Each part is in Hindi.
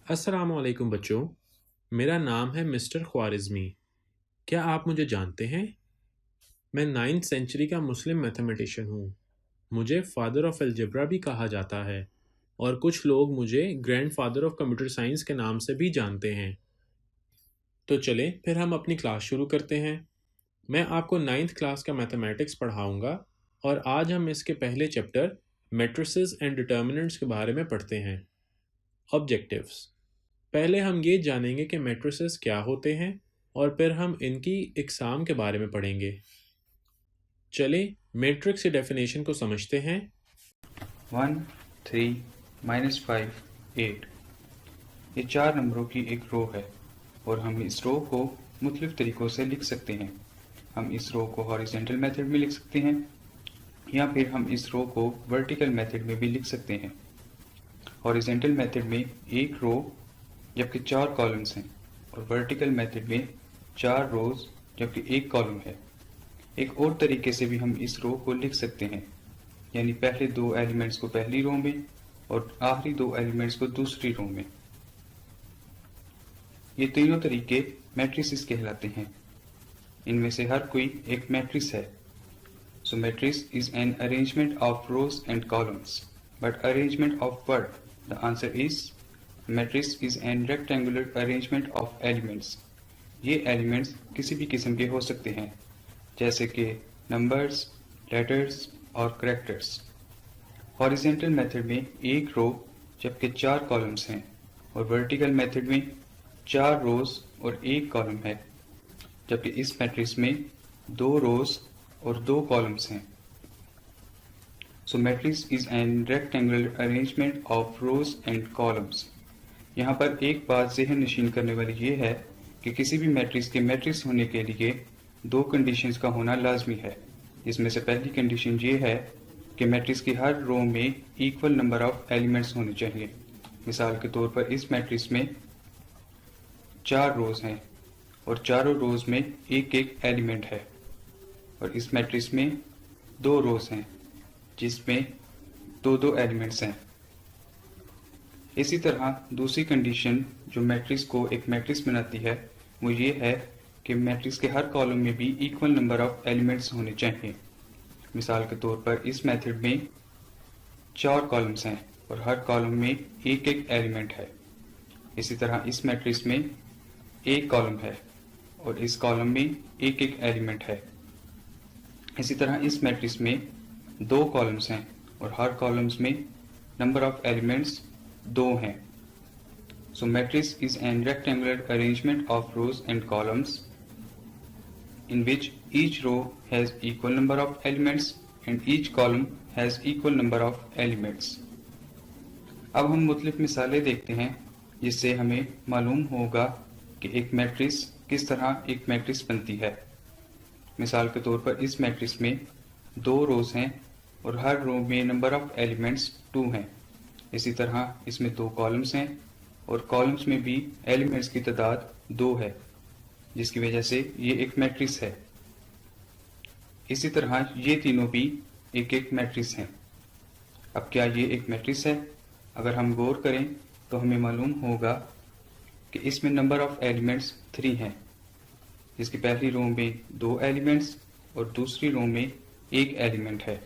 अस्सलामुअलैकुम बच्चों, मेरा नाम है मिस्टर ख्वारिज़मी। क्या आप मुझे जानते हैं? मैं 9th सेंचुरी का मुस्लिम मैथमेटिशियन हूँ। मुझे फादर ऑफ अलजेब्रा भी कहा जाता है और कुछ लोग मुझे ग्रैंडफादर ऑफ कंप्यूटर साइंस के नाम से भी जानते हैं। तो चलें फिर हम अपनी क्लास शुरू करते हैं। मैं आपको 9th क्लास का मैथमेटिक्स पढ़ाऊँगा और आज हम इसके पहले चैप्टर मैट्रिसेस एंड डिटर्मिनेंट्स के बारे में पढ़ते हैं। ऑब्जेक्टिव्स। पहले हम ये जानेंगे कि मैट्रिसेस क्या होते हैं और फिर हम इनकी इकसाम के बारे में पढ़ेंगे। चलिए मैट्रिक्स की डेफिनेशन को समझते हैं। 1, 3, -5, 8 ये 4 नंबरों की एक रो है और हम इस रो को मुख्तलिफ तरीक़ों से लिख सकते हैं। हम इस रो को हॉरिजॉन्टल मेथड में लिख सकते हैं या फिर हम इस रो को वर्टिकल मेथड में भी लिख सकते हैं। हॉरिजॉन्टल मेथड में एक रो जबकि 4 कॉलम्स हैं और वर्टिकल मेथड में 4 रोज़ जबकि एक कॉलम है। एक और तरीके से भी हम इस रो को लिख सकते हैं, यानी पहले 2 एलिमेंट्स को पहली रो में और आखिरी 2 एलिमेंट्स को दूसरी रो में। ये तीनों तरीके मैट्रिसेस कहलाते हैं। इनमें से हर कोई एक मैट्रिक्स है। सो matrix is an arrangement of rows and columns, but arrangement of word, the answer is matrix is an rectangular arrangement of elements. ये एलिमेंट्स किसी भी किस्म के हो सकते हैं, जैसे कि नंबर्स, लेटर्स और कैरेक्टर्स। हॉरिजॉन्टल मेथड में एक रो जबकि 4 कॉलम्स हैं और वर्टिकल मेथड में 4 रोज और एक कॉलम है, जबकि इस मैट्रिक्स में 2 रोज और 2 कॉलम्स हैं। सो matrix is an rectangular arrangement of rows and columns. यहाँ पर एक बात ज़हन नशीन करने वाली ये है कि किसी भी मैट्रिक्स के मैट्रिक्स होने के लिए 2 कंडीशंस का होना लाजमी है। इसमें से पहली कंडीशन ये है कि मैट्रिक्स की हर रो में इक्वल नंबर ऑफ एलिमेंट्स होने चाहिए। मिसाल के तौर पर इस मैट्रिक्स में 4 रोज हैं और चारों रोज में एक एक एलिमेंट है, और इस मैट्रिक्स में 2 रोज हैं जिसमें 2 एलिमेंट्स हैं। इसी तरह दूसरी कंडीशन जो मैट्रिक्स को एक मैट्रिक्स बनाती है वो ये है कि मैट्रिक्स के हर कॉलम में भी इक्वल नंबर ऑफ एलिमेंट्स होने चाहिए। मिसाल के तौर पर इस मेथड में 4 कॉलम्स हैं और हर कॉलम में एक एक एलिमेंट है। इसी तरह इस मैट्रिक्स में एक कॉलम है और इस कॉलम में एक एक एलिमेंट है। इसी तरह इस मैट्रिक्स में 2 कॉलम्स हैं और हर कॉलम्स में नंबर ऑफ एलिमेंट्स 2 हैं। सो matrix is an rectangular arrangement of rows and columns in which each row has equal number of elements and each column has equal number of elements. अब हम मुख्तलिफ मिसालें देखते हैं जिससे हमें मालूम होगा कि एक मैट्रिक्स किस तरह एक मैट्रिक्स बनती है। मिसाल के तौर पर इस मैट्रिक्स में 2 रोज हैं और हर रो में नंबर ऑफ एलिमेंट्स 2 हैं। इसी तरह इसमें 2 कॉलम्स हैं और कॉलम्स में भी एलिमेंट्स की तादाद 2 है, जिसकी वजह से ये एक मैट्रिक्स है। इसी तरह ये तीनों भी एक एक मैट्रिक्स हैं। अब क्या ये एक मैट्रिक्स है? अगर हम गौर करें तो हमें मालूम होगा कि इसमें नंबर ऑफ एलिमेंट्स 3 हैं, जिसकी पहली रो में 2 एलिमेंट्स और दूसरी रो में 1 एलिमेंट है।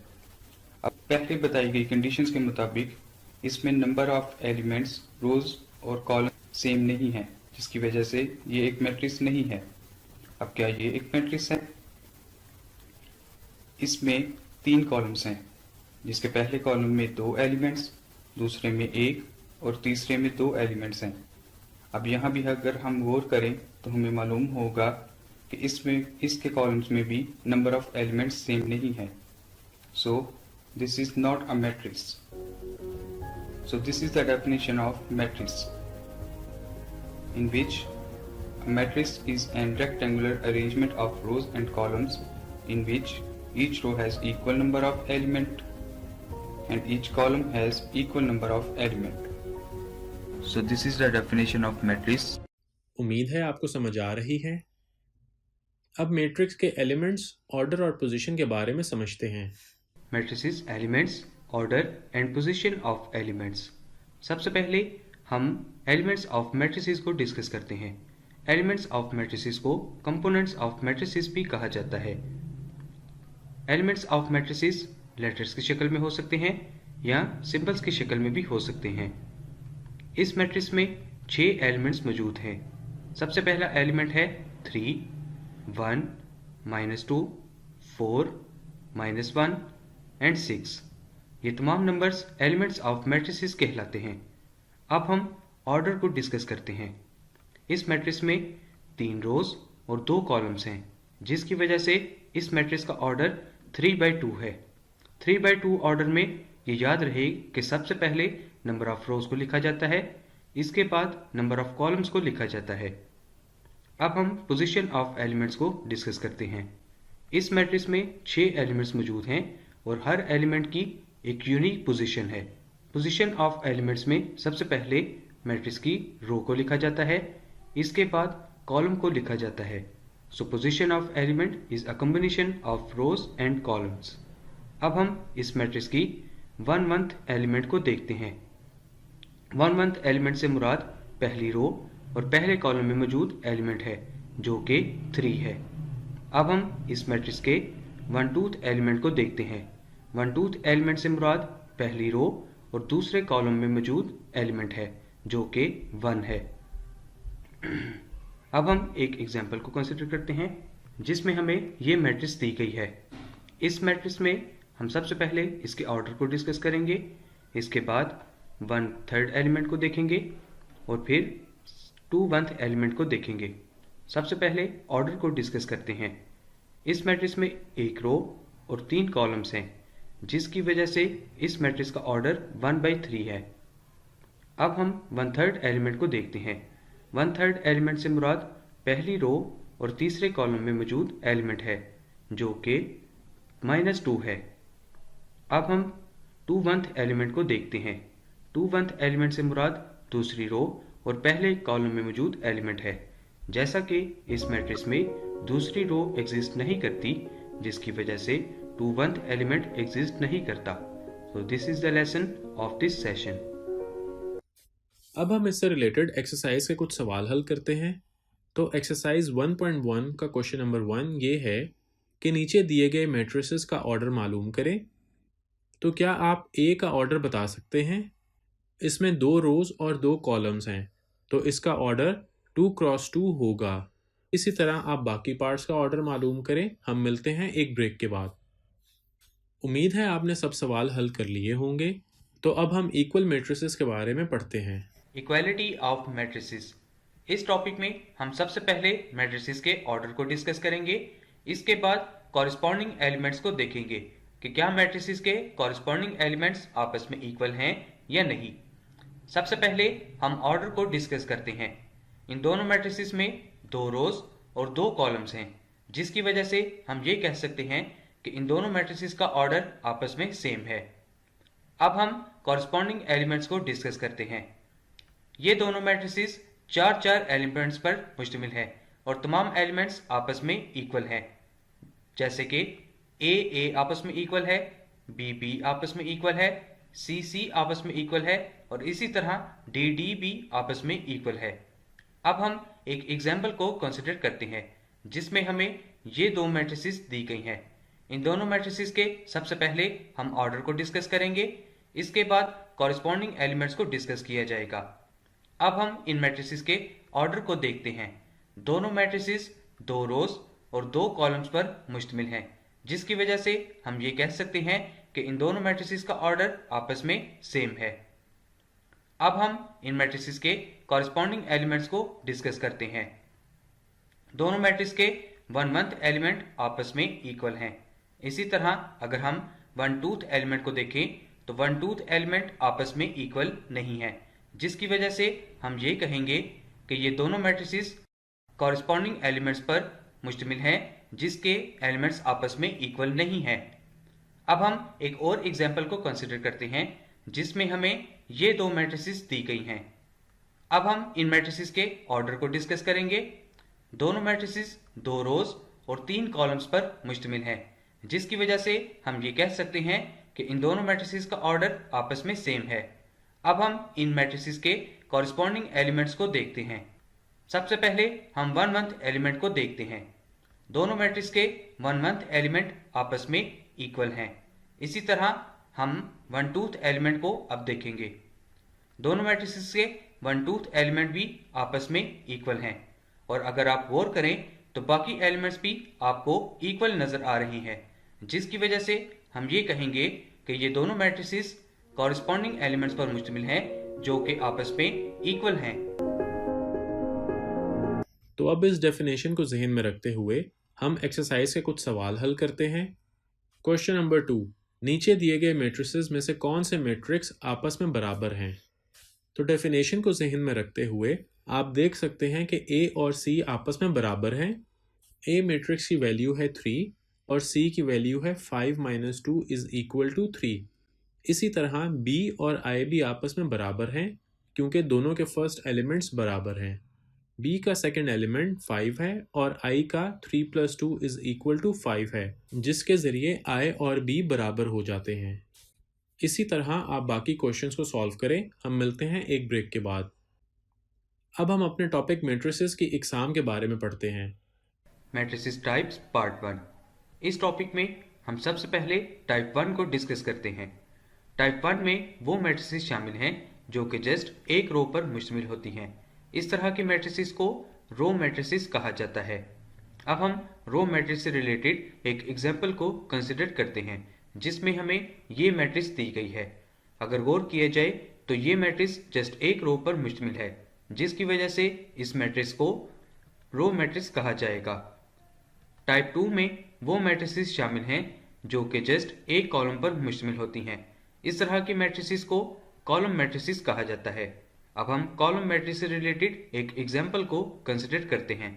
अब पहले बताई गई कंडीशंस के मुताबिक इसमें नंबर ऑफ एलिमेंट्स रोज और कॉलम सेम नहीं है, जिसकी वजह से ये एक मैट्रिक्स नहीं है। अब क्या ये एक मैट्रिक्स है? इसमें 3 कॉलम्स हैं, जिसके पहले कॉलम में 2 एलिमेंट्स, दूसरे में 1 और तीसरे में 2 एलिमेंट्स हैं। अब यहाँ भी अगर हम गौर करें तो हमें मालूम होगा कि इसके कॉलम्स में भी नंबर ऑफ एलिमेंट्स सेम नहीं है। So this is not a matrix. So this is the definition of matrix, in which a matrix is an rectangular arrangement of rows and columns in which each row has equal number of element and each column has equal number of element. So this is the definition of matrix. उम्मीद है आपको समझ आ रही है। अब मैट्रिक्स के एलिमेंट्स, ऑर्डर और पोजीशन के बारे में समझते हैं। Matrices, elements, order and position of elements. सबसे पहले हम एलिमेंट्स ऑफ मैट्रिसेस को डिस्कस करते हैं। एलिमेंट्स ऑफ मैट्रिसेस को कंपोनेंट्स ऑफ मैट्रिसेस भी कहा जाता है। एलिमेंट्स ऑफ मैट्रिसेस लेटर्स की शक्ल में हो सकते हैं या सिंबल्स की शक्ल में भी हो सकते हैं। इस मैट्रिक्स में 6 एलिमेंट्स मौजूद हैं। सबसे पहला एलिमेंट है 3, 1, -2, 4, -1 एंड 6। ये तमाम नंबर्स एलिमेंट्स ऑफ मैट्रिसेस कहलाते हैं। अब हम ऑर्डर को डिस्कस करते हैं। इस मैट्रिक्स में 3 रोज और 2 कॉलम्स हैं, जिसकी वजह से इस मैट्रिक्स का ऑर्डर 3/2 है। 3/2 ऑर्डर में ये याद रहे कि सबसे पहले नंबर ऑफ रोज को लिखा जाता है, इसके बाद नंबर ऑफ कॉलम्स को लिखा जाता है। अब हम पोजीशन ऑफ एलिमेंट्स को डिस्कस करते हैं। इस मैट्रिक्स में 6 एलिमेंट्स मौजूद हैं और हर एलिमेंट की एक यूनिक पोजीशन है। पोजीशन ऑफ एलिमेंट्स में सबसे पहले मैट्रिक्स की रो को लिखा जाता है, इसके बाद कॉलम को लिखा जाता है। सो position of element is a combination of rows and columns. अब हम इस मैट्रिक्स की 1 एलिमेंट को देखते हैं। 1 एलिमेंट से मुराद पहली रो और पहले कॉलम में मौजूद एलिमेंट है, जो कि 3 है। अब हम इस मैट्रिक्स के 1 एलिमेंट को देखते हैं। 1 एलिमेंट से मुराद पहली रो और दूसरे कॉलम में मौजूद एलिमेंट है, जो कि 1 है। अब हम एक एग्जाम्पल को कंसिडर करते हैं, जिसमें हमें ये मैट्रिक्स दी गई है। इस मैट्रिक्स में हम सबसे पहले इसके ऑर्डर को डिस्कस करेंगे, इसके बाद 1/3 एलिमेंट को देखेंगे और फिर 2/1 एलिमेंट को देखेंगे। सबसे पहले ऑर्डर को डिस्कस करते हैं। इस मैट्रिक्स में 1 रो और 3 कॉलम्स हैं, जिसकी वजह से इस मैट्रिक्स का ऑर्डर 1/3 है। अब हम 1/3 एलिमेंट को देखते हैं। 1/3 एलिमेंट से मुराद पहली रो और तीसरे कॉलम में मौजूद एलिमेंट है, जो कि -2 है। अब हम 2/1 एलिमेंट को देखते हैं। 2/1 एलिमेंट से मुराद दूसरी रो और पहले कॉलम में मौजूद एलिमेंट है। जैसा कि इस मैट्रिक्स में दूसरी रो एग्जिस्ट नहीं करती, जिसकी वजह से 2/1 एलिमेंट एग्जिस्ट नहीं करता। So this is the lesson of this session. अब हम इससे रिलेटेड एक्सरसाइज के कुछ सवाल हल करते हैं। तो एक्सरसाइज 1.1 का क्वेश्चन नंबर 1 ये है कि नीचे दिए गए मैट्रिसेस का ऑर्डर मालूम करें। तो क्या आप ए का ऑर्डर बता सकते हैं? इसमें 2 रोज और 2 कॉलम्स हैं, तो इसका ऑर्डर 2x2 होगा। इसी तरह आप बाकी पार्ट्स का ऑर्डर मालूम करें। हम मिलते हैं एक ब्रेक के बाद। उम्मीद है आपने सब सवाल हल कर लिए होंगे। तो अब हम इक्वल मैट्रिसेस के बारे में पढ़ते हैं। Equality of matrices. इस टॉपिक में हम सबसे पहले मैट्रिसेस के ऑर्डर को डिस्कस करेंगे, इसके बाद कॉरिस्पॉन्डिंग एलिमेंट्स को देखेंगे कि क्या मैट्रिसेस के कॉरिस्पॉन्डिंग एलिमेंट्स आपस में इक्वल हैं या नहीं। सबसे पहले हम ऑर्डर को डिस्कस करते हैं। इन दोनों मैट्रिसेस में 2 रोज और 2 कॉलम्स हैं, जिसकी वजह से हम ये कह सकते हैं कि इन दोनों मैट्रिसेस का ऑर्डर आपस में सेम है। अब हम कॉरिस्पॉन्डिंग एलिमेंट्स को डिस्कस करते हैं। ये दोनों मैट्रिसेस 4 एलिमेंट्स पर मुश्तमिल है और तमाम एलिमेंट्स आपस में इक्वल हैं, जैसे कि ए आपस में इक्वल है, बी आपस में इक्वल है, सी आपस में इक्वल है और इसी तरह डी भी आपस में इक्वल है। अब हम एक एग्जाम्पल को कंसिडर करते हैं, जिसमें हमें ये 2 मैट्रिसेस दी गई हैं। इन दोनों मैट्रिसेस के सबसे पहले हम ऑर्डर को डिस्कस करेंगे, इसके बाद कॉरिस्पॉन्डिंग एलिमेंट्स को डिस्कस किया जाएगा। अब हम इन मैट्रिसेस के ऑर्डर को देखते हैं। दोनों मैट्रिसेस 2 रोज और 2 कॉलम्स पर मुश्तमिल हैं, जिसकी वजह से हम ये कह सकते हैं कि इन दोनों मैट्रिसेस का ऑर्डर आपस में सेम है। अब हम इन मैट्रिसेस के कॉरिस्पॉन्डिंग एलिमेंट्स को डिस्कस करते हैं। दोनों मैट्रिक्स के 1/1 एलिमेंट आपस में इक्वल हैं। इसी तरह अगर हम 1/2 एलिमेंट को देखें तो 1/2 एलिमेंट आपस में इक्वल नहीं है, जिसकी वजह से हम ये कहेंगे कि ये दोनों मैट्रिसेस कॉरिस्पॉन्डिंग एलिमेंट्स पर मुश्तमिल हैं, जिसके एलिमेंट्स आपस में इक्वल नहीं हैं। अब हम एक और एग्जाम्पल को कंसिडर करते हैं, जिसमें हमें ये 2 मैट्रिसेस दी गई हैं। अब हम इन मैट्रिसेस के ऑर्डर को डिस्कस करेंगे। दोनों मैट्रिसेस 2 रोज और 3 कॉलम्स पर मुश्तमिल हैं, जिसकी वजह से हम ये कह सकते हैं कि इन दोनों मैट्रिसेस का ऑर्डर आपस में सेम है। अब हम इन मैट्रिसेस के कॉरिस्पॉन्डिंग एलिमेंट्स को देखते हैं। सबसे पहले हम 1/1 एलिमेंट को देखते हैं। दोनों मैट्रिक्स के 1/1 एलिमेंट आपस में इक्वल हैं। इसी तरह हम 1/2 एलिमेंट को अब देखेंगे। दोनों मैट्रिक्स के 1/2 एलिमेंट भी आपस में इक्वल हैं, और अगर आप गौर करें तो बाकी एलिमेंट्स भी आपको इक्वल नजर आ रही हैं, जिसकी वजह से हम ये कहेंगे कि ये दोनों मैट्रिसेस कॉरिस्पॉन्डिंग एलिमेंट्स पर मुश्तमिल हैं जो कि आपस में इक्वल हैं। तो अब इस डेफिनेशन को जहन में रखते हुए हम एक्सरसाइज के कुछ सवाल हल करते हैं। क्वेश्चन नंबर 2, नीचे दिए गए मैट्रिसेस में से कौन से मैट्रिक्स आपस में बराबर हैं? तो डेफिनेशन को जहन में रखते हुए आप देख सकते हैं कि ए और सी आपस में बराबर हैं। ए मैट्रिक्स की वैल्यू है 3 और सी की वैल्यू है 5 - 2 = 3। इसी तरह बी और आई भी आपस में बराबर हैं क्योंकि दोनों के फर्स्ट एलिमेंट्स बराबर हैं। बी का सेकंड एलिमेंट 5 है और आई का 3 + 2 = 5 है, जिसके ज़रिए आई और बी बराबर हो जाते हैं। इसी तरह आप बाकी क्वेश्चंस को सॉल्व करें। हम मिलते हैं एक ब्रेक के बाद। अब हम अपने टॉपिक मैट्रिसेस की इकसाम के बारे में पढ़ते हैं। Matrices types part 1। इस टॉपिक में हम सबसे पहले टाइप 1 को डिस्कस करते हैं। टाइप 1 में वो मैट्रिसेस शामिल हैं जो कि जस्ट एक रो पर मुश्तमिल होती हैं। इस तरह की मैट्रिसेस को रो मैट्रिसेस कहा जाता है। अब हम रो मैट्रिक्स से रिलेटेड एक एग्जाम्पल को कंसिडर करते हैं जिसमें हमें ये मैट्रिक्स दी गई है। अगर गौर किया जाए तो ये मैट्रिक्स जस्ट एक रो पर मुश्तमिल है, जिसकी वजह से इस मैट्रिक्स को रो मैट्रिक्स कहा जाएगा। टाइप 2 में वो मैट्रिसेस शामिल हैं जो कि जस्ट एक कॉलम पर मुश्तमिल होती हैं। इस तरह की मैट्रिसेस को कॉलम मैट्रिसेस कहा जाता है। अब हम कॉलम मैट्रिक्स से रिलेटेड एक एग्जाम्पल को कंसिडर करते हैं।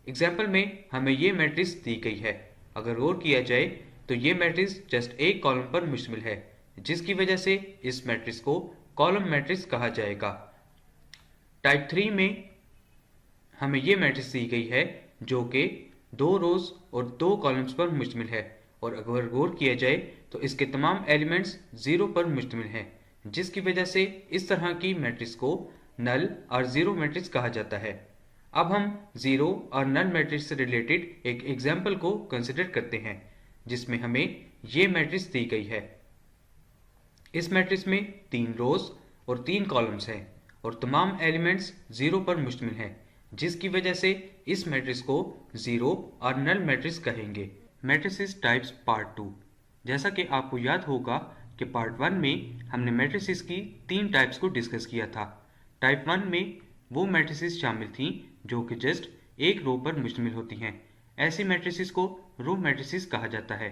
एग्जाम्पल में हमें ये मैट्रिक्स दी गई है। अगर गौर किया जाए तो ये मैट्रिक्स जस्ट एक कॉलम पर मुश्तमिल है, जिसकी वजह से इस मैट्रिक्स को कॉलम मैट्रिक्स कहा जाएगा। टाइप 3 में हमें ये मैट्रिक्स दी गई है जो कि 2 रोज और 2 कॉलम्स पर मुश्तमिल है, और अगर गौर किया जाए तो इसके तमाम एलिमेंट्स 0 पर मुश्तमिल हैं, जिसकी वजह से इस तरह की मैट्रिक्स को नल और ज़ीरो मैट्रिक्स कहा जाता है। अब हम ज़ीरो और नल मैट्रिक्स से रिलेटेड एक एग्जाम्पल को कंसिडर करते हैं जिसमें हमें ये मैट्रिक्स दी गई है। इस मैट्रिक्स में 3 रोज और 3 कॉलम्स हैं और तमाम एलिमेंट्स 0 पर मुश्तमिल हैं, जिसकी वजह से इस मैट्रिक्स को ज़ीरो और नल मैट्रिक्स कहेंगे। Matrices types part 2। जैसा कि आपको याद होगा कि पार्ट 1 में हमने मैट्रिसेस की 3 टाइप्स को डिस्कस किया था। टाइप 1 में वो मैट्रिसेस शामिल थीं जो कि जस्ट एक रो पर मुश्तमिल होती हैं। ऐसी मैट्रिसेस को रो मैट्रिसेस कहा जाता है।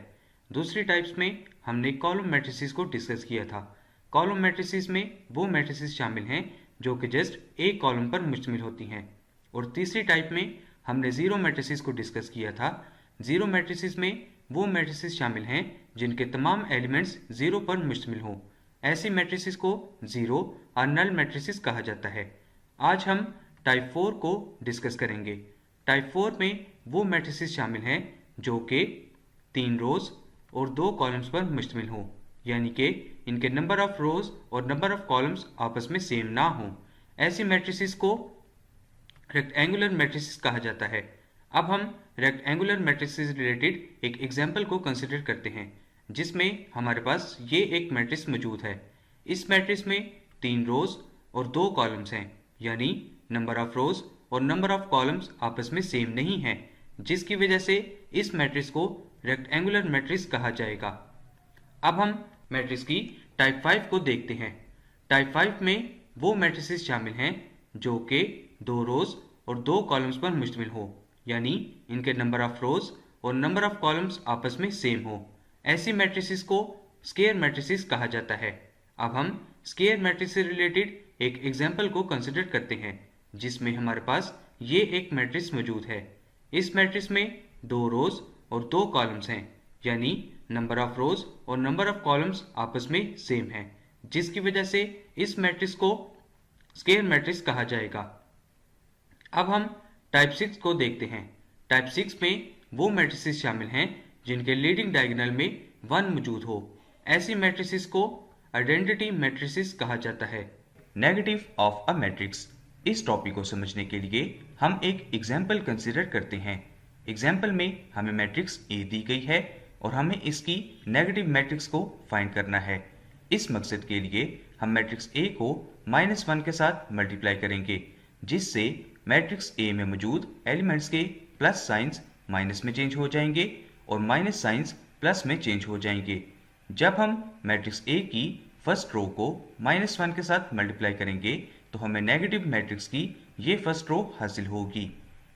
दूसरी टाइप्स में हमने कॉलम मैट्रिसेस को डिस्कस किया था। कॉलम मैट्रिसेस में वो मैट्रिसेस शामिल हैं जो कि जस्ट एक कॉलम पर मुश्तमिल होती हैं। और तीसरी टाइप में हमने ज़ीरो मैट्रिसेस को डिस्कस किया था। ज़ीरो मैट्रिसेस में वो मैट्रिसेस शामिल हैं जिनके तमाम एलिमेंट्स 0 पर मुश्तमिल हों। ऐसी मैट्रिसेस को ज़ीरो और नल मैट्रिसेस कहा जाता है। आज हम टाइप 4 को डिस्कस करेंगे। टाइप 4 में वो मैट्रिसेस शामिल हैं जो कि 3 रोज और 2 कॉलम्स पर मुश्तमिल हों, यानी कि इनके नंबर ऑफ रोज और नंबर ऑफ कॉलम्स आपस में सेम ना हों। ऐसी मैट्रिसेस को रेक्टेंगुलर मैट्रिसेस कहा जाता है। अब हम रेक्टेंगुलर मैट्रिसेस से रिलेटेड एक एग्जाम्पल को कंसिडर करते हैं जिसमें हमारे पास ये एक मैट्रिक्स मौजूद है। इस मैट्रिक्स में 3 रोज और 2 कॉलम्स हैं, यानी नंबर ऑफ रोज और नंबर ऑफ कॉलम्स आपस में सेम नहीं है, जिसकी वजह से इस मैट्रिक्स को रेक्टेंगुलर मैट्रिक्स कहा जाएगा। अब हम मैट्रिक्स की टाइप 5 को देखते हैं। टाइप 5 में वो मैट्रिसेस शामिल हैं जो कि 2 रोज और 2 कॉलम्स पर मुश्तमिल हो, यानी इनके नंबर ऑफ रोज और नंबर ऑफ कॉलम्स आपस में सेम हो। ऐसी मैट्रिसेस को स्क्वायर मैट्रिसेस कहा जाता है। अब हम स्क्वायर मैट्रिक्स से रिलेटेड एक एग्जाम्पल को कंसिडर करते हैं जिसमें हमारे पास ये एक मैट्रिक्स मौजूद है। इस मैट्रिक्स में 2 रोज और 2 कॉलम्स हैं, यानी नंबर ऑफ रोज और नंबर ऑफ कॉलम्स आपस में सेम है, जिसकी वजह से इस मैट्रिक्स को स्क्वायर मैट्रिक्स कहा जाएगा। अब हम टाइप 6 को देखते हैं। टाइप 6 में वो मैट्रिसेस शामिल हैं जिनके लीडिंग डायगोनल में 1 मौजूद हो। ऐसी मैट्रिसेस को आइडेंटिटी मैट्रिसेस कहा जाता है। Negative of a matrix. इस टॉपिक को समझने के लिए हम एक एग्जाम्पल कंसिडर करते हैं। एग्जाम्पल में हमें मैट्रिक्स ए दी गई है और हमें इसकी नेगेटिव मैट्रिक्स को फाइंड करना है। इस मकसद के लिए हम मैट्रिक्स ए को -1 के साथ मल्टीप्लाई करेंगे, जिससे मैट्रिक्स ए में मौजूद एलिमेंट्स के प्लस साइंस माइनस में चेंज हो जाएंगे और माइनस साइंस प्लस में चेंज हो जाएंगे। जब हम मैट्रिक्स ए की फर्स्ट रो को -1 के साथ मल्टीप्लाई करेंगे तो हमें नेगेटिव मैट्रिक्स की ये फर्स्ट रो हासिल होगी।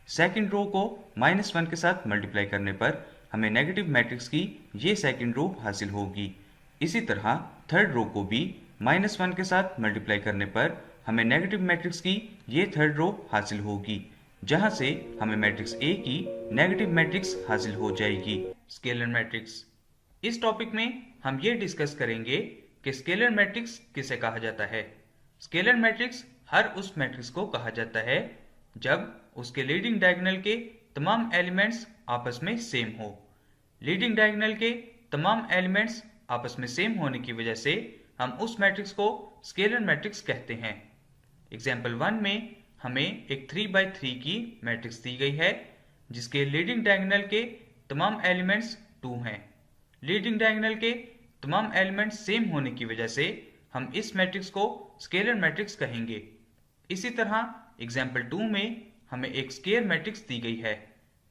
सेकंड रो को -1 के साथ मल्टीप्लाई करने पर हमें नेगेटिव मैट्रिक्स की ये सेकंड रो हासिल होगी। इसी तरह थर्ड रो को भी -1 के साथ मल्टीप्लाई करने पर हमें नेगेटिव मैट्रिक्स की ये थर्ड रो हासिल होगी, जहां से हमें मैट्रिक्स ए की नेगेटिव मैट्रिक्स हासिल हो जाएगी। Scalar matrix. इस टॉपिक में हम ये डिस्कस करेंगे कि स्केलर मैट्रिक्स किसे कहा जाता है। स्केलर मैट्रिक्स हर उस मैट्रिक्स को कहा जाता है जब उसके लीडिंग डायगोनल के तमाम एलिमेंट्स आपस में सेम हो। लीडिंग डायगोनल के तमाम एलिमेंट्स आपस में सेम होने की वजह से हम उस मैट्रिक्स को स्केलर मैट्रिक्स कहते हैं। एग्जाम्पल 1 में हमें एक 3x3 की मैट्रिक्स दी गई है जिसके लीडिंग डायगोनल के तमाम एलिमेंट्स 2 हैं। लीडिंग डायगोनल के तमाम एलिमेंट्स सेम होने की वजह से हम इस मैट्रिक्स को स्केलर मैट्रिक्स कहेंगे। इसी तरह एग्जाम्पल 2 में हमें एक स्केयर मैट्रिक्स दी गई है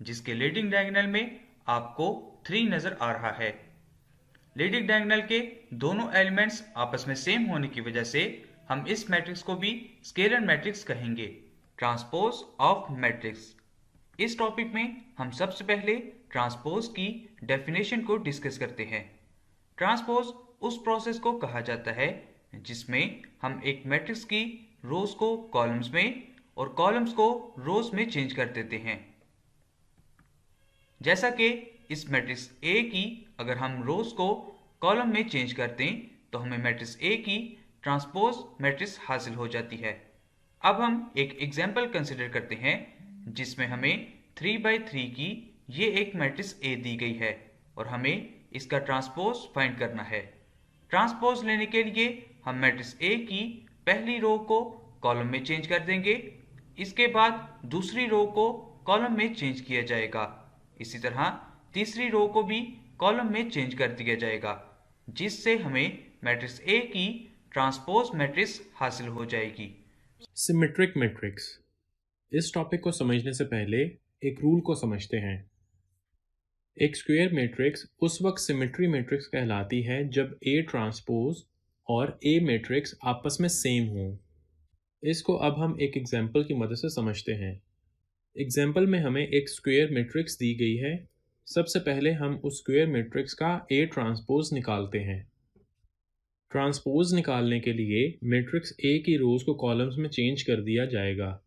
जिसके लीडिंग डायगोनल में आपको 3 नजर आ रहा है। लीडिंग डायगोनल के दोनों एलिमेंट्स आपस में सेम होने की वजह से हम इस मैट्रिक्स को भी स्केलर मैट्रिक्स कहेंगे। Transpose of matrix. इस टॉपिक में हम सबसे पहले ट्रांसपोज की डेफिनेशन को डिस्कस करते हैं। ट्रांसपोज उस प्रोसेस को कहा जाता है जिसमें हम एक मैट्रिक्स की रोज को कॉलम्स में और कॉलम्स को रोज में चेंज कर देते हैं। जैसा कि इस मैट्रिक्स ए की अगर हम रोज को कॉलम में चेंज करते हैं तो हमें मैट्रिक्स ए की ट्रांसपोज मैट्रिक्स हासिल हो जाती है। अब हम एक एग्जाम्पल कंसिडर करते हैं जिसमें हमें 3x3 की ये एक मैट्रिक्स ए दी गई है और हमें इसका ट्रांसपोज फाइंड करना है। ट्रांसपोज लेने के लिए हम मैट्रिक्स ए की पहली रो को कॉलम में चेंज कर देंगे, इसके बाद दूसरी रो को कॉलम में चेंज किया जाएगा। इसी तरह तीसरी रो को भी कॉलम में चेंज कर दिया जाएगा, जिससे हमें मैट्रिक्स ए की ट्रांसपोज मैट्रिक्स हासिल हो जाएगी। Symmetric matrix. इस टॉपिक को समझने से पहले एक रूल को समझते हैं। एक स्क्वायर मैट्रिक्स उस वक्त सिमेट्री मैट्रिक्स कहलाती है जब ए ट्रांसपोज और ए मैट्रिक्स आपस में सेम हो। इसको अब हम एक एग्जाम्पल की मदद से समझते हैं। एग्जाम्पल में हमें एक स्क्वायर मैट्रिक्स दी गई है। सबसे पहले हम उस स्क्वायर मैट्रिक्स का ए ट्रांसपोज निकालते हैं। ट्रांसपोज निकालने के लिए मैट्रिक्स ए की रोज को कॉलम्स में चेंज कर दिया जाएगा,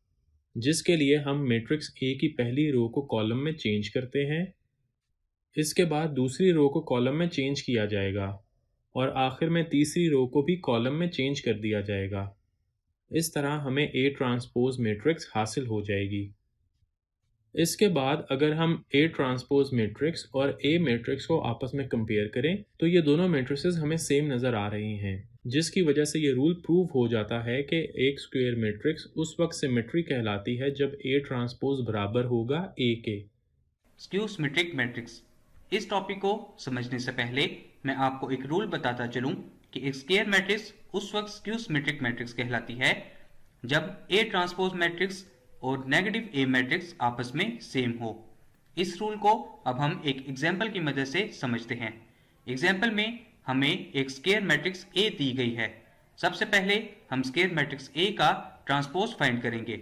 जिसके लिए हम मैट्रिक्स ए की पहली रो को कॉलम में चेंज करते हैं। इसके बाद दूसरी रो को कॉलम में चेंज किया जाएगा और आखिर में तीसरी रो को भी कॉलम में चेंज कर दिया जाएगा। इस तरह हमें ए ट्रांसपोज मैट्रिक्स हासिल हो जाएगी। इसके बाद अगर हम ए ट्रांसपोज मैट्रिक्स और ए मैट्रिक्स को आपस में कंपेयर करें तो ये दोनों मैट्रिसेस हमें सेम नज़र आ रही हैं, जिसकी वजह से ये रूल प्रूव हो जाता है कि एक स्क्वायर मैट्रिक्स उस वक्त सिमेट्री कहलाती है जब ए ट्रांसपोज बराबर होगा ए के। Skew symmetric matrix. इस टॉपिक को समझने से पहले मैं आपको एक रूल बताता चलूं कि एक स्क्वायर मैट्रिक्स उस वक्त स्क्यू सिमेट्रिक मैट्रिक्स कहलाती है जब ए ट्रांसपोज मैट्रिक्स और नेगेटिव ए मैट्रिक्स आपस में सेम हो। इस रूल को अब हम एक एग्जाम्पल की मदद से समझते हैं। एग्जाम्पल में हमें एक स्क्वायर मैट्रिक्स ए दी गई है। सबसे पहले हम स्क्वायर मैट्रिक्स ए का ट्रांसपोज फाइंड करेंगे।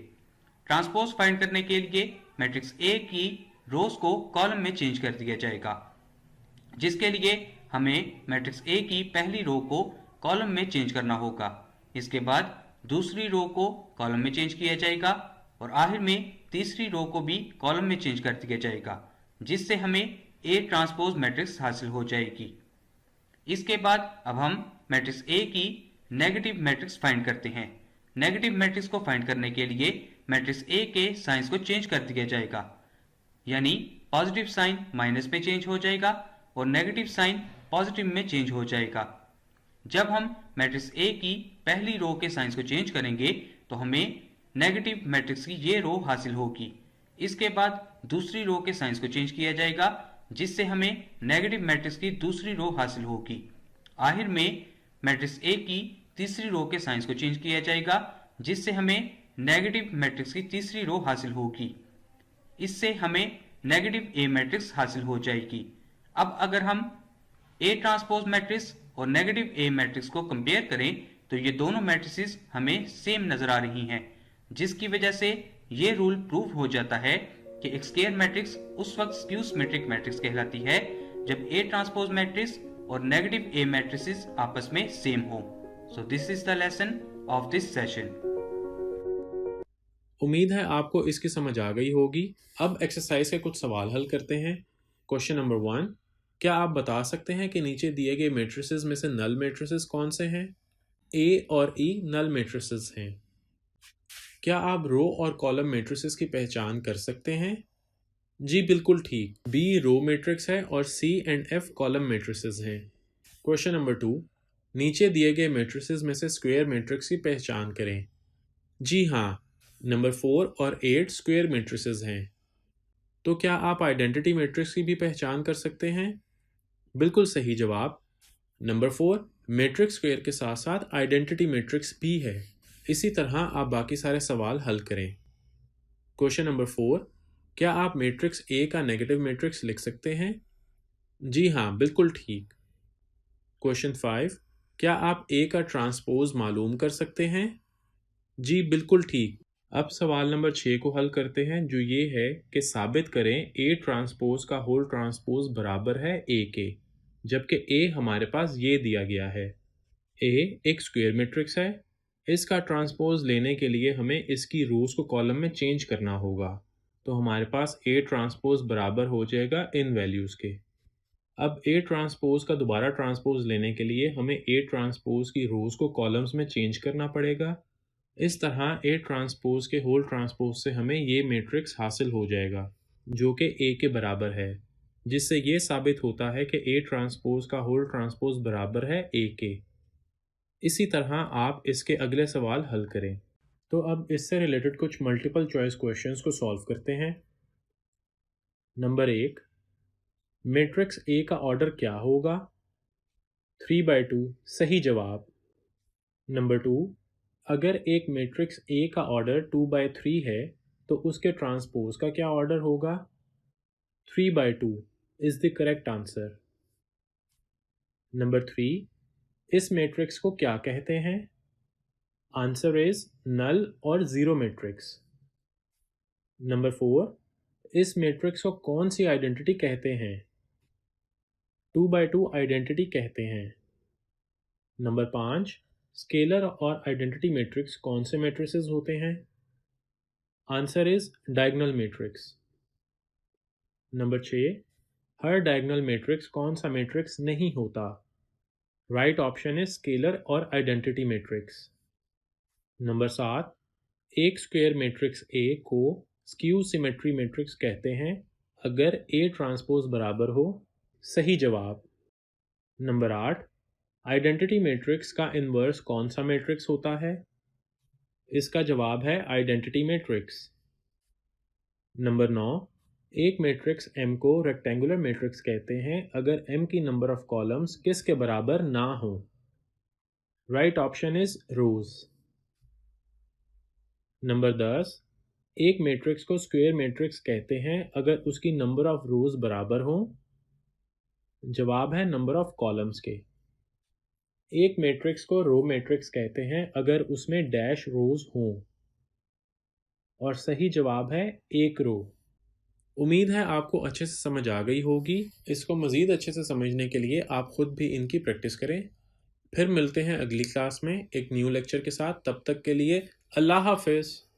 ट्रांसपोज फाइंड करने के लिए मैट्रिक्स ए की रोज को कॉलम में चेंज कर दिया जाएगा, जिसके लिए हमें मैट्रिक्स ए की पहली रो को कॉलम में चेंज करना होगा। इसके बाद दूसरी रो को कॉलम में चेंज किया जाएगा और आखिर में तीसरी रो को भी कॉलम में चेंज कर दिया जाएगा, जिससे हमें ए ट्रांसपोज मैट्रिक्स हासिल हो जाएगी। इसके बाद अब हम मैट्रिक्स ए की नेगेटिव मैट्रिक्स फाइंड करते हैं। नेगेटिव मैट्रिक्स को फाइंड करने के लिए मैट्रिक्स ए के साइंस को चेंज कर दिया जाएगा, यानी पॉजिटिव साइन माइनस में चेंज हो जाएगा और नेगेटिव साइन पॉजिटिव में चेंज हो जाएगा। जब हम मैट्रिक्स ए की पहली रो के साइंस को चेंज करेंगे तो हमें नेगेटिव मैट्रिक्स की ये रो हासिल होगी। इसके बाद दूसरी रो के साइंस को चेंज किया जाएगा जिससे हमें नेगेटिव मैट्रिक्स की दूसरी रो हासिल होगी। आखिर में मैट्रिक्स ए की तीसरी रो के साइंस को चेंज किया जाएगा जिससे हमें नेगेटिव मैट्रिक्स की तीसरी रो हासिल होगी। इससे हमें नेगेटिव ए मैट्रिक्स हासिल हो जाएगी। अब अगर हम ए ट्रांसपोज मैट्रिक्स और नेगेटिव ए मैट्रिक्स को कंपेयर करें तो ये दोनों मैट्रिसेस हमें सेम नजर आ रही हैं, जिसकी वजह से ये रूल प्रूव हो जाता है कि एक स्क्वायर मैट्रिक्स उस वक्त स्क्यू सिमेट्रिक मैट्रिक्स कहलाती है जब ए ट्रांसपोज मैट्रिक्स और नेगेटिव ए मैट्रिसेस आपस में सेम हो। So this is the lesson of this session. उम्मीद है आपको इसकी समझ आ गई होगी। अब एक्सरसाइज के कुछ सवाल हल करते हैं। क्वेश्चन नंबर 1, क्या आप बता सकते हैं कि नीचे दिए गए मैट्रिसेस में से नल मैट्रिसेस कौन से हैं? ए और ई नल मैट्रिसेस हैं। क्या आप रो और कॉलम मैट्रिसेस की पहचान कर सकते हैं? जी बिल्कुल ठीक। बी रो मैट्रिक्स है और सी एंड एफ कॉलम मैट्रिसेस हैं। क्वेश्चन नंबर 2, नीचे दिए गए मैट्रिसेस में से स्क्वायर मैट्रिक्स की पहचान करें। जी हाँ, नंबर 4 और 8 स्क्वायर मैट्रिसेस हैं। तो क्या आप आइडेंटिटी मैट्रिक्स की भी पहचान कर सकते हैं? बिल्कुल सही जवाब। नंबर 4 मैट्रिक्स स्क्वायर के साथ साथ आइडेंटिटी मैट्रिक्स भी है। इसी तरह आप बाकी सारे सवाल हल करें। क्वेश्चन नंबर 4, क्या आप मैट्रिक्स ए का नेगेटिव मैट्रिक्स लिख सकते हैं? जी हाँ, बिल्कुल ठीक। क्वेश्चन 5, क्या आप ए का ट्रांसपोज मालूम कर सकते हैं? जी बिल्कुल ठीक। अब सवाल नंबर 6 को हल करते हैं, जो ये है कि साबित करें ए ट्रांसपोज का होल ट्रांसपोज बराबर है ए के, जबकि ए हमारे पास ये दिया गया है। ए एक स्क्वायर मैट्रिक्स है। इसका ट्रांसपोज लेने के लिए हमें इसकी रोज को कॉलम में चेंज करना होगा। तो हमारे पास ए ट्रांसपोज बराबर हो जाएगा इन वैल्यूज़ के। अब ए ट्रांसपोज का दोबारा ट्रांसपोज लेने के लिए हमें ए ट्रांसपोज की रोज को कॉलम्स में चेंज करना पड़ेगा। इस तरह ए ट्रांसपोज के होल ट्रांसपोज से हमें ये मैट्रिक्स हासिल हो जाएगा जो कि ए के बराबर है, जिससे ये साबित होता है कि ए ट्रांसपोज का होल ट्रांसपोज बराबर है ए के। इसी तरह आप इसके अगले सवाल हल करें। तो अब इससे रिलेटेड कुछ मल्टीपल चॉइस क्वेश्चंस को सॉल्व करते हैं। नंबर 1, मैट्रिक्स ए का ऑर्डर क्या होगा? 3/2 सही जवाब। नंबर 2, अगर एक मैट्रिक्स ए का ऑर्डर 2/3 है तो उसके ट्रांसपोज का क्या ऑर्डर होगा? 3/2 is the correct answer. Number 3, इस मैट्रिक्स को क्या कहते हैं? आंसर इज नल और ज़ीरो मैट्रिक्स। नंबर 4, इस मैट्रिक्स को कौन सी आइडेंटिटी कहते हैं? 2/2 आइडेंटिटी कहते हैं। नंबर 5, स्केलर और आइडेंटिटी मैट्रिक्स कौन से मैट्रिसेस होते हैं? Answer is diagonal matrix. Number 6, her diagonal matrix कौन सा मैट्रिक्स नहीं होता? राइट ऑप्शन इज स्केलर और आइडेंटिटी मैट्रिक्स। नंबर 7, एक स्क्वायर मैट्रिक्स ए को स्क्यू सिमेट्री मैट्रिक्स कहते हैं अगर ए ट्रांसपोज बराबर हो। सही जवाब। नंबर 8, आइडेंटिटी मैट्रिक्स का इन्वर्स कौन सा मैट्रिक्स होता है? इसका जवाब है आइडेंटिटी मैट्रिक्स। नंबर 9, एक मैट्रिक्स M को रेक्टेंगुलर मैट्रिक्स कहते हैं अगर M की नंबर ऑफ कॉलम्स किसके बराबर ना हो? Right option is rows. Number 10, एक मैट्रिक्स को स्क्वायर मैट्रिक्स कहते हैं अगर उसकी नंबर ऑफ रोज बराबर हो। जवाब है नंबर ऑफ कॉलम्स के। एक मैट्रिक्स को रो मैट्रिक्स कहते हैं अगर उसमें डैश रोज हों, और सही जवाब है एक रो। उम्मीद है आपको अच्छे से समझ आ गई होगी। इसको मज़ीद अच्छे से समझने के लिए आप खुद भी इनकी प्रैक्टिस करें। फिर मिलते हैं अगली क्लास में एक न्यू लेक्चर के साथ। तब तक के लिए अल्लाह हाफिज़।